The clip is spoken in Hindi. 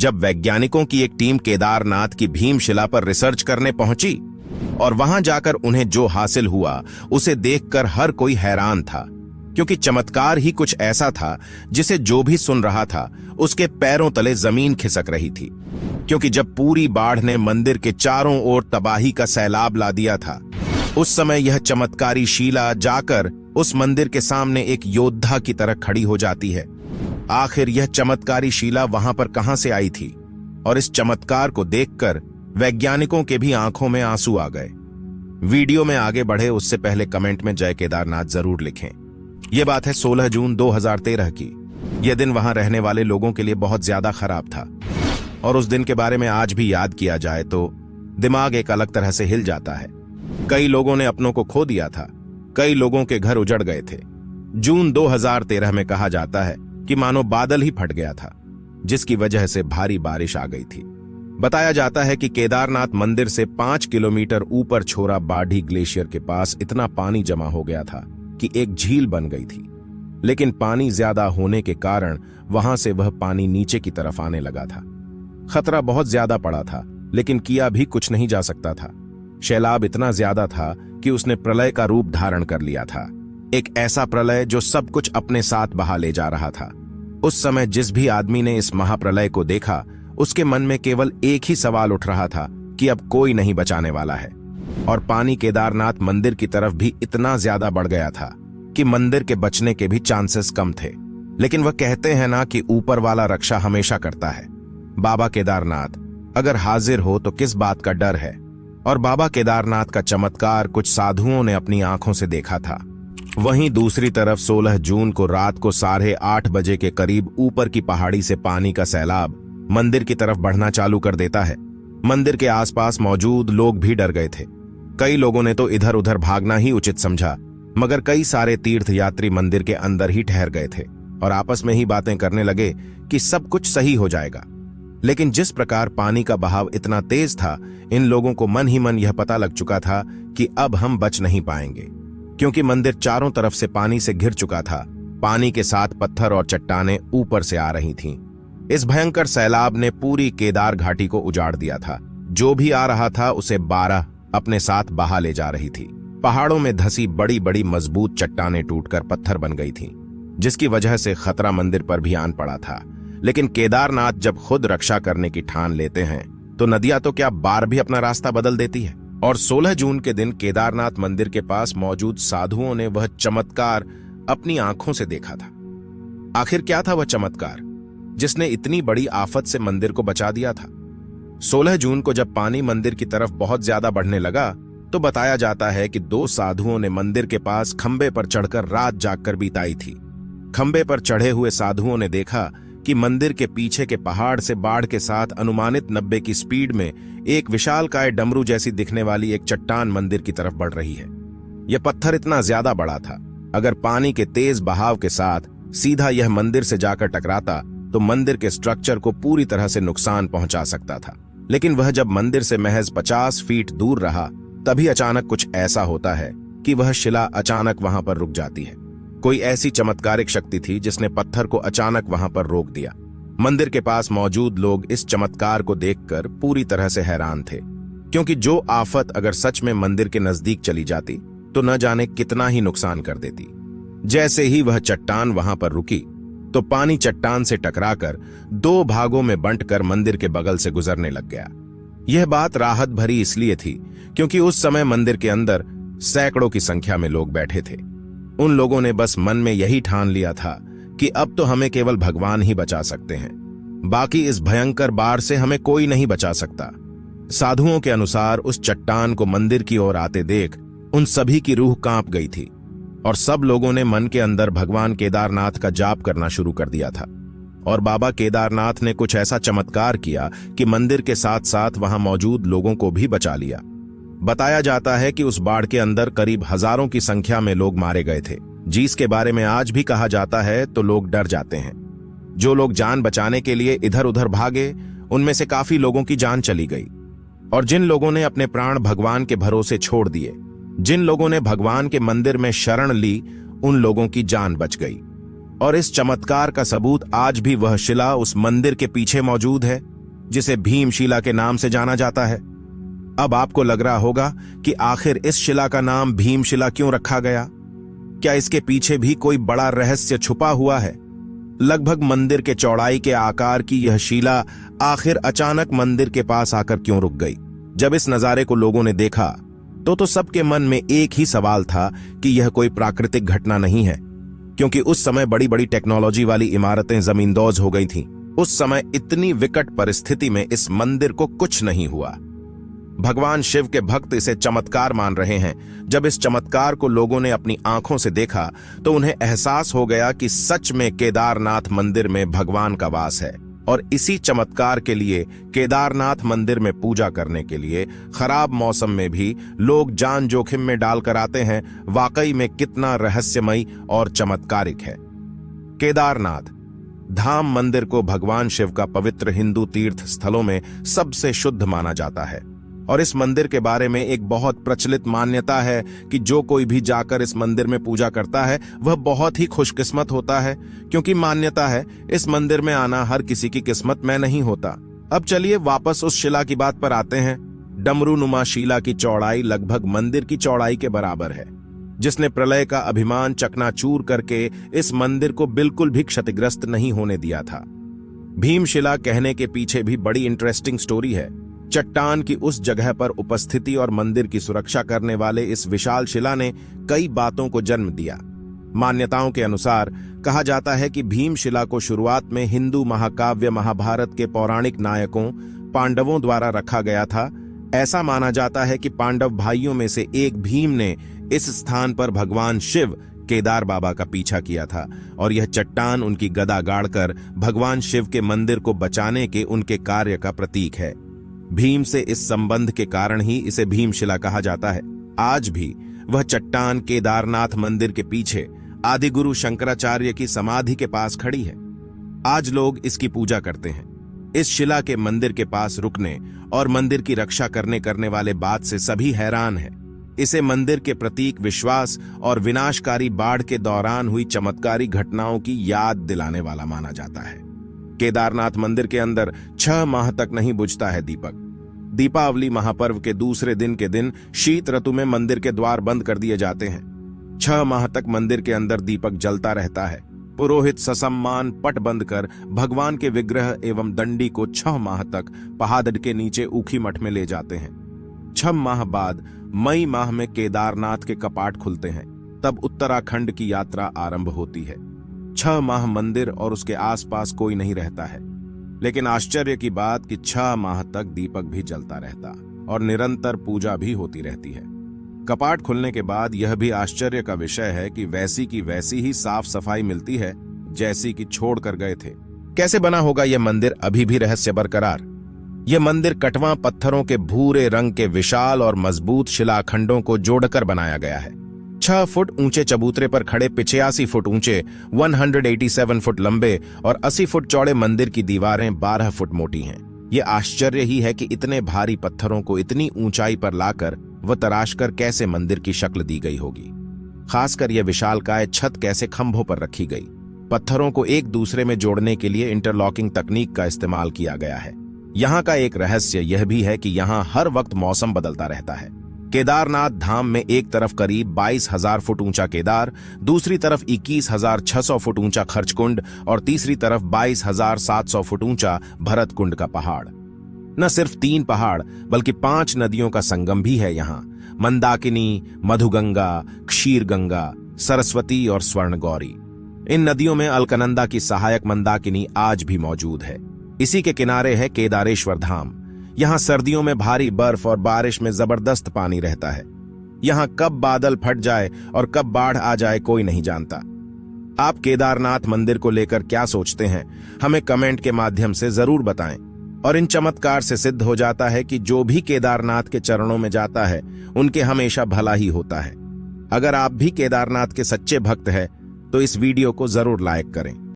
जब वैज्ञानिकों की एक टीम केदारनाथ की भीमशिला पर रिसर्च करने पहुंची और वहां जाकर उन्हें जो हासिल हुआ उसे देखकर हर कोई हैरान था, क्योंकि चमत्कार ही कुछ ऐसा था जिसे जो भी सुन रहा था उसके पैरों तले जमीन खिसक रही थी। क्योंकि जब पूरी बाढ़ ने मंदिर के चारों ओर तबाही का सैलाब ला दिया था, उस समय यह चमत्कारी शिला जाकर उस मंदिर के सामने एक योद्धा की तरह खड़ी हो जाती है। आखिर यह चमत्कारी शिला वहां पर कहां से आई थी? और इस चमत्कार को देखकर वैज्ञानिकों के भी आंखों में आंसू आ गए। वीडियो में आगे बढ़े उससे पहले कमेंट में जय केदारनाथ जरूर लिखें। यह बात है 16 जून 2013 की। यह दिन वहां रहने वाले लोगों के लिए बहुत ज्यादा खराब था और उस दिन के बारे में आज भी याद किया जाए तो दिमाग एक अलग तरह से हिल जाता है। कई लोगों ने अपनों को खो दिया था, कई लोगों के घर उजड़ गए थे। जून 2013 में कहा जाता है कि मानो बादल ही फट गया था, जिसकी वजह से भारी बारिश आ गई थी। बताया जाता है कि केदारनाथ मंदिर से 5 किलोमीटर ऊपर छोरा बाढ़ी ग्लेशियर के पास इतना पानी जमा हो गया था कि एक झील बन गई थी। लेकिन पानी ज्यादा होने के कारण वहां से वह पानी नीचे की तरफ आने लगा था। खतरा बहुत ज्यादा पड़ा था, लेकिन किया भी कुछ नहीं जा सकता था। सैलाब इतना ज्यादा था कि उसने प्रलय का रूप धारण कर लिया था, एक ऐसा प्रलय जो सब कुछ अपने साथ बहा ले जा रहा था। उस समय जिस भी आदमी ने इस महाप्रलय को देखा, उसके मन में केवल एक ही सवाल उठ रहा था कि अब कोई नहीं बचाने वाला है। और पानी केदारनाथ मंदिर की तरफ भी इतना ज्यादा बढ़ गया था कि मंदिर के बचने के भी चांसेस कम थे। लेकिन वह कहते हैं ना कि ऊपर वाला रक्षा हमेशा करता है। बाबा केदारनाथ अगर हाजिर हो तो किस बात का डर है? और बाबा केदारनाथ का चमत्कार कुछ साधुओं ने अपनी आंखों से देखा था। वहीं दूसरी तरफ 16 जून को रात को 8:30 बजे के करीब ऊपर की पहाड़ी से पानी का सैलाब मंदिर की तरफ बढ़ना चालू कर देता है। मंदिर के आसपास मौजूद लोग भी डर गए थे। कई लोगों ने तो इधर उधर भागना ही उचित समझा, मगर कई सारे तीर्थयात्री मंदिर के अंदर ही ठहर गए थे और आपस में ही बातें करने लगे कि सब कुछ सही हो जाएगा। लेकिन जिस प्रकार पानी का बहाव इतना तेज था, इन लोगों को मन ही मन यह पता लग चुका था कि अब हम बच नहीं पाएंगे, क्योंकि मंदिर चारों तरफ से पानी से घिर चुका था। पानी के साथ पत्थर और चट्टानें ऊपर से आ रही थीं। इस भयंकर सैलाब ने पूरी केदार घाटी को उजाड़ दिया था। जो भी आ रहा था उसे 12 अपने साथ बहा ले जा रही थी। पहाड़ों में धसी बड़ी बड़ी मजबूत चट्टानें टूटकर पत्थर बन गई थीं, जिसकी वजह से खतरा मंदिर पर भी आन पड़ा था। लेकिन केदारनाथ जब खुद रक्षा करने की ठान लेते हैं तो नदियां तो क्या बार भी अपना रास्ता बदल देती है। और 16 जून के दिन केदारनाथ मंदिर के पास मौजूद साधुओं ने वह चमत्कार अपनी आंखों से देखा था। आखिर क्या था वह चमत्कार जिसने इतनी बड़ी आफत से मंदिर को बचा दिया था? 16 जून को जब पानी मंदिर की तरफ बहुत ज्यादा बढ़ने लगा तो बताया जाता है कि 2 साधुओं ने मंदिर के पास खंबे पर चढ़कर रात जागकर बिताई थी। खंबे पर चढ़े हुए साधुओं ने देखा कि मंदिर के पीछे के पहाड़ से बाढ़ के साथ अनुमानित 90 की स्पीड में एक विशालकाय डमरू जैसी दिखने वाली एक चट्टान मंदिर की तरफ बढ़ रही है। यह पत्थर इतना ज्यादा बड़ा था, अगर पानी के तेज बहाव के साथ सीधा यह मंदिर से जाकर टकराता तो मंदिर के स्ट्रक्चर को पूरी तरह से नुकसान पहुंचा सकता था। लेकिन वह जब मंदिर से महज 50 फीट दूर रहा, तभी अचानक कुछ ऐसा होता है कि वह शिला अचानक वहां पर रुक जाती है। कोई ऐसी चमत्कारिक शक्ति थी जिसने पत्थर को अचानक वहां पर रोक दिया। मंदिर के पास मौजूद लोग इस चमत्कार को देखकर पूरी तरह से हैरान थे, क्योंकि जो आफत अगर सच में मंदिर के नजदीक चली जाती तो न जाने कितना ही नुकसान कर देती। जैसे ही वह चट्टान वहां पर रुकी तो पानी चट्टान से टकराकर 2 भागों में बंटकर मंदिर के बगल से गुजरने लग गया। यह बात राहत भरी इसलिए थी क्योंकि उस समय मंदिर के अंदर सैकड़ों की संख्या में लोग बैठे थे। उन लोगों ने बस मन में यही ठान लिया था कि अब तो हमें केवल भगवान ही बचा सकते हैं, बाकी इस भयंकर बाढ़ से हमें कोई नहीं बचा सकता। साधुओं के अनुसार उस चट्टान को मंदिर की ओर आते देख उन सभी की रूह कांप गई थी और सब लोगों ने मन के अंदर भगवान केदारनाथ का जाप करना शुरू कर दिया था। और बाबा केदारनाथ ने कुछ ऐसा चमत्कार किया कि मंदिर के साथ साथ वहां मौजूद लोगों को भी बचा लिया। बताया जाता है कि उस बाढ़ के अंदर करीब हजारों की संख्या में लोग मारे गए थे, जिसके बारे में आज भी कहा जाता है तो लोग डर जाते हैं। जो लोग जान बचाने के लिए इधर उधर भागे, उनमें से काफी लोगों की जान चली गई। और जिन लोगों ने अपने प्राण भगवान के भरोसे छोड़ दिए, जिन लोगों ने भगवान के मंदिर में शरण ली, उन लोगों की जान बच गई। और इस चमत्कार का सबूत आज भी वह शिला उस मंदिर के पीछे मौजूद है जिसे भीमशिला के नाम से जाना जाता है। अब आपको लग रहा होगा कि आखिर इस शिला का नाम भीमशिला क्यों रखा गया? क्या इसके पीछे भी कोई बड़ा रहस्य छुपा हुआ है? लगभग मंदिर के चौड़ाई के आकार की यह शिला आखिर अचानक मंदिर के पास आकर क्यों रुक गई? जब इस नजारे को लोगों ने देखा तो सबके मन में एक ही सवाल था कि यह कोई प्राकृतिक घटना नहीं है, क्योंकि उस समय बड़ी बड़ी टेक्नोलॉजी वाली इमारतें जमींदोज हो गई थीं। उस समय इतनी विकट परिस्थिति में इस मंदिर को कुछ नहीं हुआ। भगवान शिव के भक्त इसे चमत्कार मान रहे हैं। जब इस चमत्कार को लोगों ने अपनी आंखों से देखा तो उन्हें एहसास हो गया कि सच में केदारनाथ मंदिर में भगवान का वास है, और इसी चमत्कार के लिए केदारनाथ मंदिर में पूजा करने के लिए खराब मौसम में भी लोग जान जोखिम में डालकर आते हैं। वाकई में कितना रहस्यमयी और चमत्कारिक है। केदारनाथ धाम मंदिर को भगवान शिव का पवित्र हिंदू तीर्थ स्थलों में सबसे शुद्ध माना जाता है, और इस मंदिर के बारे में एक बहुत प्रचलित मान्यता है कि जो कोई भी जाकर इस मंदिर में पूजा करता है वह बहुत ही खुशकिस्मत होता है, क्योंकि मान्यता है इस मंदिर में आना हर किसी की किस्मत में नहीं होता। अब चलिए वापस उस शिला की बात पर आते हैं। डमरू नुमा शिला की चौड़ाई लगभग मंदिर की चौड़ाई के बराबर है, जिसने प्रलय का अभिमान चकनाचूर करके इस मंदिर को बिल्कुल भी क्षतिग्रस्त नहीं होने दिया था। भीमशिला कहने के पीछे भी बड़ी इंटरेस्टिंग स्टोरी है। चट्टान की उस जगह पर उपस्थिति और मंदिर की सुरक्षा करने वाले इस विशाल शिला ने कई बातों को जन्म दिया। मान्यताओं के अनुसार कहा जाता है कि भीमशिला को शुरुआत में हिंदू महाकाव्य महाभारत के पौराणिक नायकों पांडवों द्वारा रखा गया था। ऐसा माना जाता है कि पांडव भाइयों में से एक भीम ने इस स्थान पर भगवान शिव केदार बाबा का पीछा किया था, और यह चट्टान उनकी गदा गाड़कर भगवान शिव के मंदिर को बचाने के उनके कार्य का प्रतीक है। भीम से इस संबंध के कारण ही इसे भीमशिला कहा जाता है। आज भी वह चट्टान केदारनाथ मंदिर के पीछे आदिगुरु शंकराचार्य की समाधि के पास खड़ी है। आज लोग इसकी पूजा करते हैं। इस शिला के मंदिर के पास रुकने और मंदिर की रक्षा करने वाले बात से सभी हैरान हैं। इसे मंदिर के प्रतीक विश्वास और विनाशकारी बाढ़ के दौरान हुई चमत्कारी घटनाओं की याद दिलाने वाला माना जाता है। केदारनाथ मंदिर के अंदर 6 माह तक नहीं बुझता है दीपक। दीपावली महापर्व के दूसरे दिन के दिन शीत ऋतु में मंदिर के द्वार बंद कर दिए जाते हैं। 6 माह तक मंदिर के अंदर दीपक जलता रहता है। पुरोहित ससम्मान पट बंद कर भगवान के विग्रह एवं दंडी को 6 माह तक पहाड़ के नीचे ऊखी मठ में ले जाते हैं। 6 माह बाद मई माह में केदारनाथ के कपाट खुलते हैं। तब उत्तराखंड की यात्रा आरंभ होती है। 6 माह मंदिर और उसके आसपास कोई नहीं रहता है, लेकिन आश्चर्य की बात कि 6 माह तक दीपक भी जलता रहता और निरंतर पूजा भी होती रहती है। कपाट खुलने के बाद यह भी आश्चर्य का विषय है कि वैसी की वैसी ही साफ सफाई मिलती है जैसी कि छोड़ कर गए थे। कैसे बना होगा यह मंदिर अभी भी रहस्य बरकरार। यह मंदिर कटवा पत्थरों के भूरे रंग के विशाल और मजबूत शिलाखंडों को जोड़कर बनाया गया है। 6 फुट ऊंचे चबूतरे पर खड़े 85 फुट ऊंचे 187 फुट लंबे और 80 फुट चौड़े मंदिर की दीवारें 12 फुट मोटी हैं। ये आश्चर्य ही है कि इतने भारी पत्थरों को इतनी ऊंचाई पर लाकर व तराशकर कैसे मंदिर की शक्ल दी गई होगी। खासकर यह विशालकाय छत कैसे खंभों पर रखी गई। पत्थरों को एक दूसरे में जोड़ने के लिए इंटरलॉकिंग तकनीक का इस्तेमाल किया गया है। यहाँ का एक रहस्य यह भी है कि यहाँ हर वक्त मौसम बदलता रहता है। केदारनाथ धाम में एक तरफ करीब 22,000 फुट ऊंचा केदार, दूसरी तरफ 21,600 फुट ऊंचा खर्चकुंड और तीसरी तरफ 22,700 फुट ऊंचा भरतकुंड का पहाड़। न सिर्फ 3 पहाड़ बल्कि 5 नदियों का संगम भी है यहाँ। मंदाकिनी, मधुगंगा, क्षीरगंगा, सरस्वती और स्वर्णगौरी। इन नदियों में अलकनंदा की सहायक मंदाकिनी आज भी मौजूद है। इसी के किनारे है केदारेश्वर धाम। यहाँ सर्दियों में भारी बर्फ और बारिश में जबरदस्त पानी रहता है। यहाँ कब बादल फट जाए और कब बाढ़ आ जाए कोई नहीं जानता। आप केदारनाथ मंदिर को लेकर क्या सोचते हैं, हमें कमेंट के माध्यम से जरूर बताएं। और इन चमत्कार से सिद्ध हो जाता है कि जो भी केदारनाथ के चरणों में जाता है उनके हमेशा भला ही होता है। अगर आप भी केदारनाथ के सच्चे भक्त हैं तो इस वीडियो को जरूर लाइक करें।